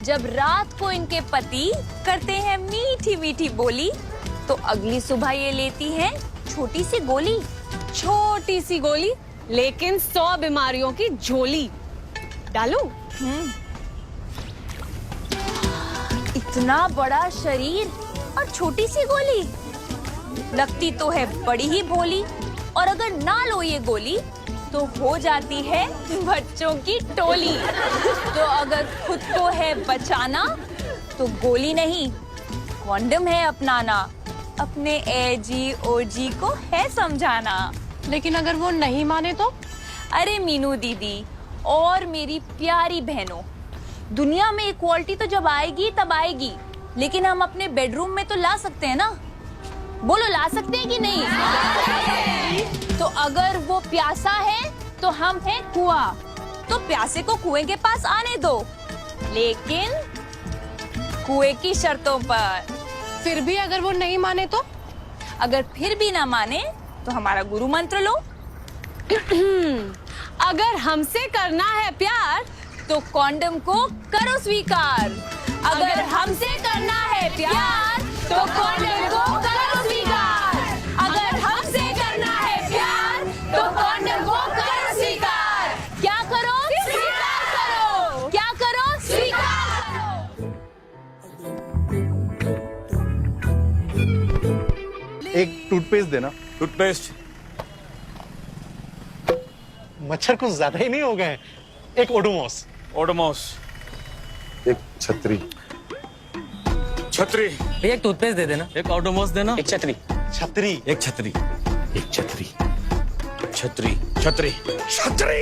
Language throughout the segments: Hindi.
जब रात को इनके पति करते हैं मीठी मीठी बोली, तो अगली सुबह ये लेती हैं छोटी सी गोली। छोटी सी गोली लेकिन 100 बीमारियों की झोली। डालूं? इतना बड़ा शरीर और छोटी सी गोली, लगती तो है बड़ी ही भोली। और अगर ना लो ये गोली तो हो जाती है बच्चों की टोली। तो अगर खुद को है बचाना तो गोली नहीं, कॉन्डम है अपनाना, अपने एजी ओजी को है समझाना। लेकिन अगर वो नहीं माने तो? अरे मीनू दीदी और मेरी प्यारी बहनों, दुनिया में इक्वालिटी तो जब आएगी तब आएगी, लेकिन हम अपने बेडरूम में तो ला सकते हैं ना। बोलो, ला सकते हैं कि नहीं? तो अगर वो प्यासा है तो हम हैं कुआं, तो प्यासे को कुएं के पास आने दो, लेकिन कुएं की शर्तों पर। फिर भी अगर वो नहीं माने तो? अगर फिर भी ना माने तो हमारा गुरु मंत्र लो। अगर हमसे करना है प्यार तो कॉन्डम को करो स्वीकार। अगर हमसे करना है प्यार तो कॉन्डम को करो स्वीकार। अगर हमसे करना है प्यार तो कॉन्डम को करो स्वीकार। क्या करो? स्वीकार करो। क्या करो? स्वीकार करो। एक टूथपेस्ट देना। टूथपेस्ट? मच्छर कुछ ज्यादा ही नहीं हो गए? एक ओडोमॉस। ओडोमॉस। एक छतरी। छतरी। भैया एक टूथपेस्ट दे देना। एक ओडोमॉस देना। एक छतरी। छतरी। एक छतरी। एक छतरी। छतरी। छतरी। छतरी।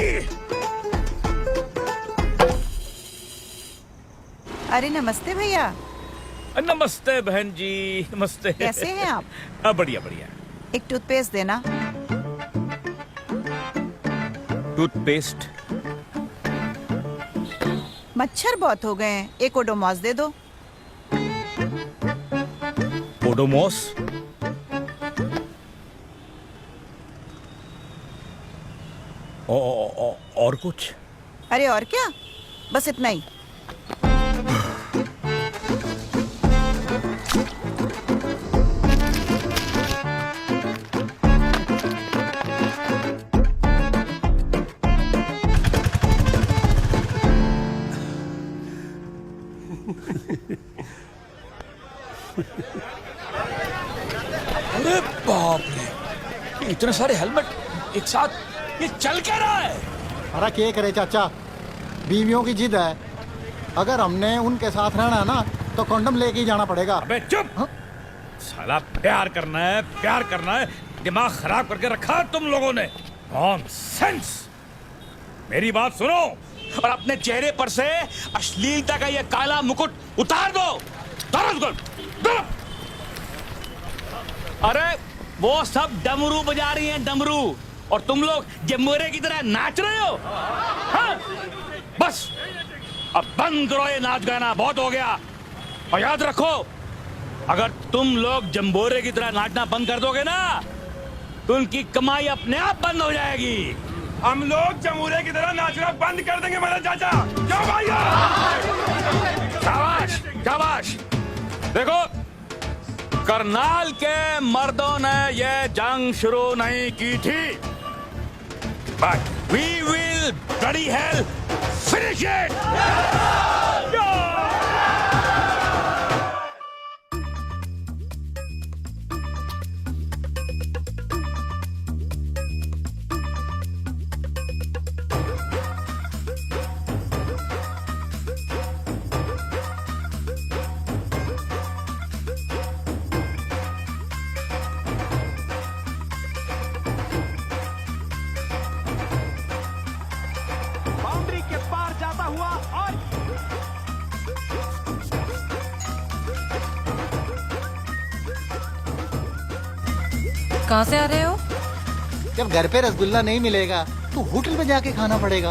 अरे नमस्ते भैया। नमस्ते बहन जी, नमस्ते। कैसे हैं आप? बढ़िया बढ़िया। एक टूथपेस्ट देना। टूथपेस्ट। मच्छर बहुत हो गए हैं, एक ओडोमॉस दे दो। ओडोमॉस। और कुछ? अरे और क्या, बस इतना ही। अरे बाप रे, इतने सारे हेलमेट एक साथ, ये चल क्या रहा है? अरे क्या करे चाचा, बीवियों की जिद है। अगर हमने उनके साथ रहना है ना तो कॉन्डम लेके ही जाना पड़ेगा। अबे चुप। साला प्यार करना है, प्यार करना है, दिमाग खराब करके रखा है तुम लोगों ने। नॉनसेंस। मेरी बात सुनो और अपने चेहरे पर से अश्लीलता का ये काला मुकुट उतार दो। अरे वो सब डमरू बजा रही हैं, डमरू, और तुम लोग जमुरे की तरह नाच रहे हो। हाँ? बस अब बंद करो ये नाच गाना, बहुत हो गया। और याद रखो, अगर तुम लोग जम्बोरे की तरह नाचना बंद कर दोगे ना तो उनकी कमाई अपने आप बंद हो जाएगी। हम लोग जमुरे की तरह नाचना बंद कर देंगे मेरे चाचा। जाओ भैया। शाबाश शाबाश। देखो, करनाल के मर्दों ने ये जंग शुरू नहीं की थी, but we will bloody hell finish it. Boundary के पार जाता हुआ और कहाँ से आ रहे हो? जब घर पे रसगुल्ला नहीं मिलेगा तो होटल में जाके खाना पड़ेगा।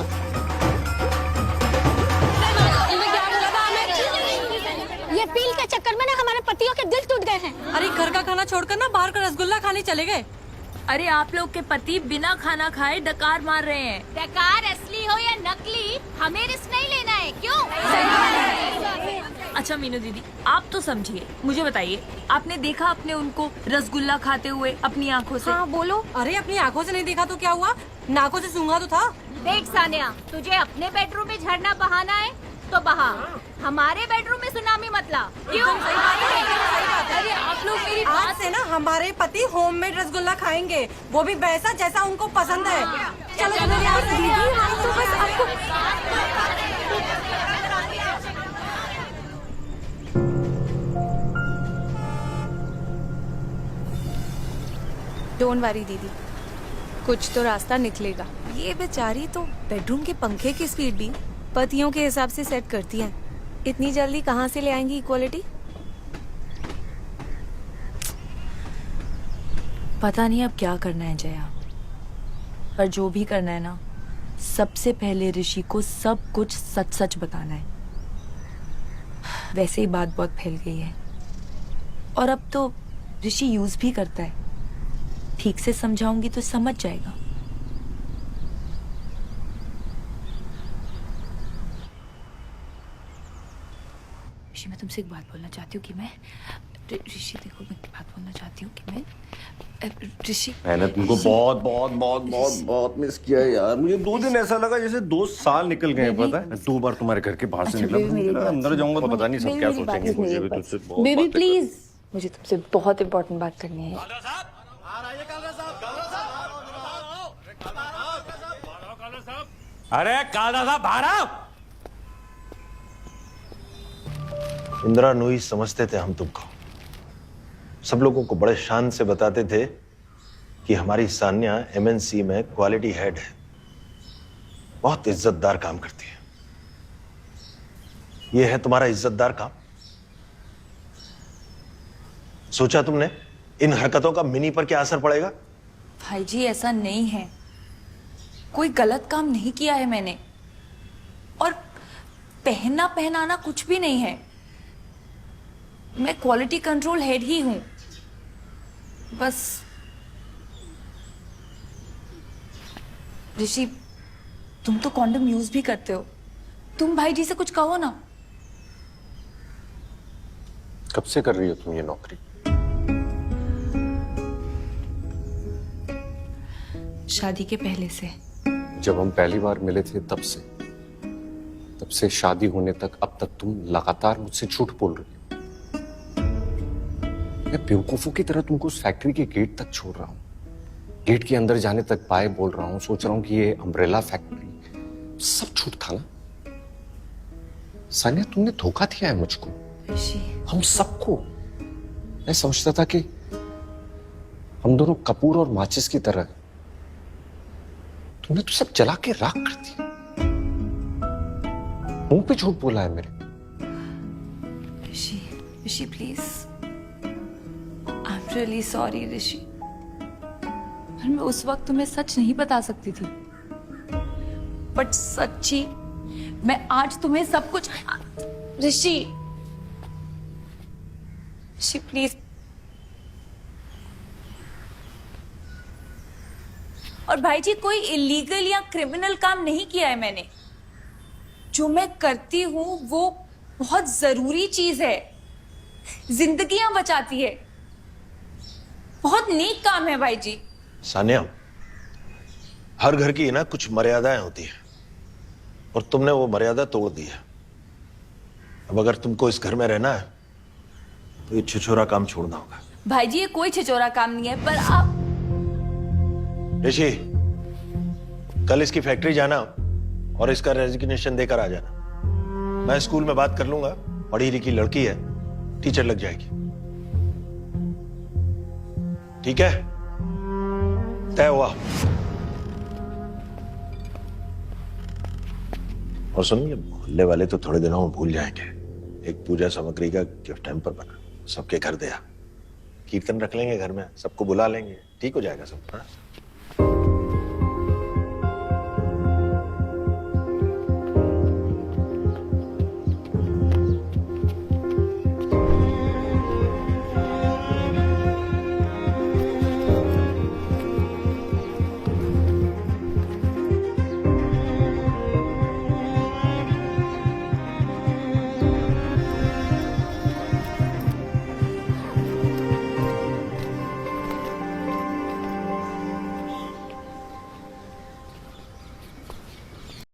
ये पील के चक्कर में ना हमारे पतियों के दिल टूट गए हैं। अरे घर का खाना छोड़कर ना बाहर का रसगुल्ला खाने चले गए। अरे आप लोग के पति बिना खाना खाए डकार मार रहे हैं। डकार असली असली हो या नकली, हमें रिस्क नहीं लेना है, क्यों? अच्छा मीनू दीदी, आप तो समझिए, मुझे बताइए, आपने देखा अपने उनको रसगुल्ला खाते हुए अपनी आंखों से? हाँ बोलो। अरे अपनी आंखों से नहीं देखा तो क्या हुआ, नाकों से सूंघा तो था। देख सानिया, तुझे अपने बेडरूम में झरना बहाना है तो बहा, हमारे बेडरूम में सुनामी मत ला, क्यों? अरे आप लोग मेरी आज बात से ना हमारे पति होममेड रसगुल्ला खाएंगे, वो भी वैसा जैसा उनको पसंद है। चलो चलो यार दीदी, हम तो बस आपको डोंट वरी दीदी, कुछ तो रास्ता निकलेगा। ये बेचारी तो बेडरूम के पंखे की स्पीड भी पतियों के हिसाब से सेट करती हैं। इतनी जल्दी कहाँ से ले आएंगी इक्वालिटी? पता नहीं अब क्या करना है जया, पर जो भी करना है ना, सबसे पहले ऋषि को सब कुछ सच सच बताना है। वैसे ही बात बहुत फैल गई है और अब तो ऋषि यूज भी करता है, ठीक से समझाऊंगी तो समझ जाएगा। ऋषि, मैं तुमसे एक बात बोलना चाहती हूँ कि मैं ऋषि देखो, मैं एक बात बोलना चाहती हूँ कि मैं ऋषि, मैंने तुमको बहुत बहुत बहुत बहुत बहुत मिस किया है यार। मुझे 2 दिन ऐसा लगा जैसे 2 साल निकल गए। पता है, 2 बार तुम्हारे घर के बाहर से निकला, अंदर जाऊंगा तो पता नहीं सब क्या सोचेंगे। मुझे भी तुझसे बहुत बेबी प्लीज, मुझे तुमसे बहुत इंपॉर्टेंट बात करनी है। अरे कालरा साहब बाहर आओ। इंदिरा नूही समझते थे हम तुमको, सब लोगों को बड़े शान से बताते थे कि हमारी सान्या एमएनसी में क्वालिटी हेड है, बहुत इज्जतदार काम करती है। यह है तुम्हारा इज्जतदार काम? सोचा तुमने इन हरकतों का मिनी पर क्या असर पड़ेगा? भाई जी ऐसा नहीं है, कोई गलत काम नहीं किया है मैंने, और पहनना पहनाना कुछ भी नहीं है। मैं क्वालिटी कंट्रोल हेड ही हूं, बस। ऋषि, तुम तो कॉन्डम यूज भी करते हो, तुम भाई जी से कुछ कहो ना। कब से कर रही हो तुम ये नौकरी? शादी के पहले से। जब हम पहली बार मिले थे तब से शादी होने तक अब तक तुम लगातार मुझसे झूठ बोल रही हो। मैं बेवकूफों की तरह तुमको उस फैक्ट्री के गेट तक छोड़ रहा हूँ, गेट के अंदर जाने तक बाय बोल रहा हूँ, सोच रहा हूँ कि ये अम्ब्रेला फैक्ट्री सब झूठ था ना। सानिया, तुमने धोखा दिया है मुझको, ऋषि, हम सबको। मैं समझता था कि हम दोनों कपूर और माचिस की तरह, तुमने तो सब जला के राख कर दिया। मुंह पे झूठ बोला है मेरे। Rishi, Rishi please, I am really sorry Rishi, पर मैं उस वक्त तुम्हें सच नहीं बता सकती थी, बट सच्ची मैं आज तुम्हें सब कुछ। ऋषि, ऋषि प्लीज। और भाई जी कोई इलीगल या क्रिमिनल काम नहीं किया है मैंने, जो मैं करती हूं वो बहुत जरूरी चीज है, जिंदगियां बचाती है, बहुत नेक काम है भाई जी। सानिया, हर घर की ना कुछ मर्यादाएं होती है और तुमने वो मर्यादा तोड़ दी है। अब अगर तुमको इस घर में रहना है तो ये छिछोरा काम छोड़ना होगा। भाई जी ये कोई छिछोरा काम नहीं है, पर आप। ऋषि, कल इसकी फैक्ट्री जाना और इसका रेजिग्नेशन देकर आ जाना। मैं स्कूल में बात कर लूंगा, पढ़ी लिखी लड़की है, टीचर लग जाएगी। ठीक है, तय हुआ। और सुनिए, मोहल्ले वाले तो थोड़े दिनों में भूल जाएंगे। एक पूजा सामग्री का गिफ्ट हैम्पर बना, सबके घर दिया, कीर्तन रख लेंगे घर में, सबको बुला लेंगे, ठीक हो जाएगा सब। हाँ?